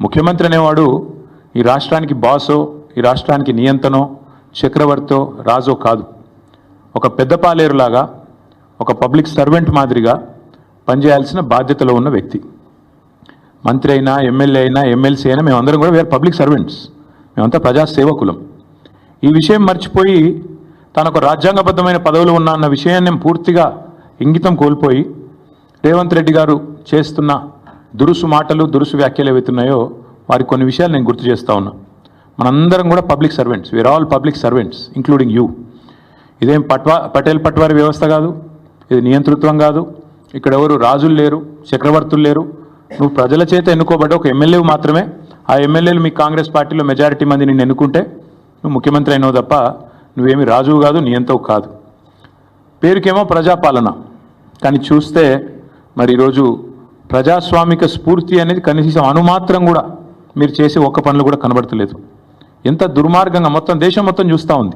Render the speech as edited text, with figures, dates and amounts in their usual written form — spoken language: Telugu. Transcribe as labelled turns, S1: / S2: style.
S1: ముఖ్యమంత్రి అనేవాడు ఈ రాష్ట్రానికి బాసో, ఈ రాష్ట్రానికి నియంతనో, చక్రవర్తో, రాజో కాదు. ఒక పెద్ద పాలేరులాగా, ఒక పబ్లిక్ సర్వెంట్ మాదిరిగా పనిచేయాల్సిన బాధ్యతలో ఉన్న వ్యక్తి. మంత్రి అయినా, ఎమ్మెల్యే అయినా, ఎమ్మెల్సీ అయినా మేమందరం కూడా వేరే పబ్లిక్ సర్వెంట్స్, మేమంతా ప్రజాసేవకులం. ఈ విషయం మర్చిపోయి తనకు రాజ్యాంగబద్ధమైన పదవులు ఉన్న అన్న విషయాన్ని పూర్తిగా ఇంగితం కోల్పోయి రేవంత్ రెడ్డి గారు చేస్తున్న దురుసు మాటలు, దురుసు వ్యాఖ్యలు ఏవైతున్నాయో వారి కొన్ని విషయాలు నేను గుర్తు చేస్తూ ఉన్నా. మనందరం కూడా public servants, we are all public servants including you. ఇదేం పటేల్ పట్వారి వ్యవస్థ కాదు, ఇది నియంతృత్వం కాదు. ఇక్కడ ఎవరు రాజులు లేరు, చక్రవర్తులు లేరు. నువ్వు ప్రజల చేత ఎన్నుకోబడ్డ ఒక ఎమ్మెల్యే మాత్రమే. ఆ ఎమ్మెల్యేలు మీ కాంగ్రెస్ పార్టీలో మెజారిటీ మంది నిన్ను ఎన్నుకుంటే నువ్వు ముఖ్యమంత్రి అయినావు తప్ప నువ్వేమి రాజువు కాదు, నియంతవు కాదు. పేరుకేమో ప్రజాపాలన, కానీ చూస్తే మరి ఈరోజు ప్రజాస్వామిక స్ఫూర్తి అనేది కనీసం అణుమాత్రం కూడా మీరు చేసే ఒక్క పనులు కూడా కనబడతలేదు. ఎంత దుర్మార్గంగా మొత్తం దేశం మొత్తం చూస్తూ ఉంది.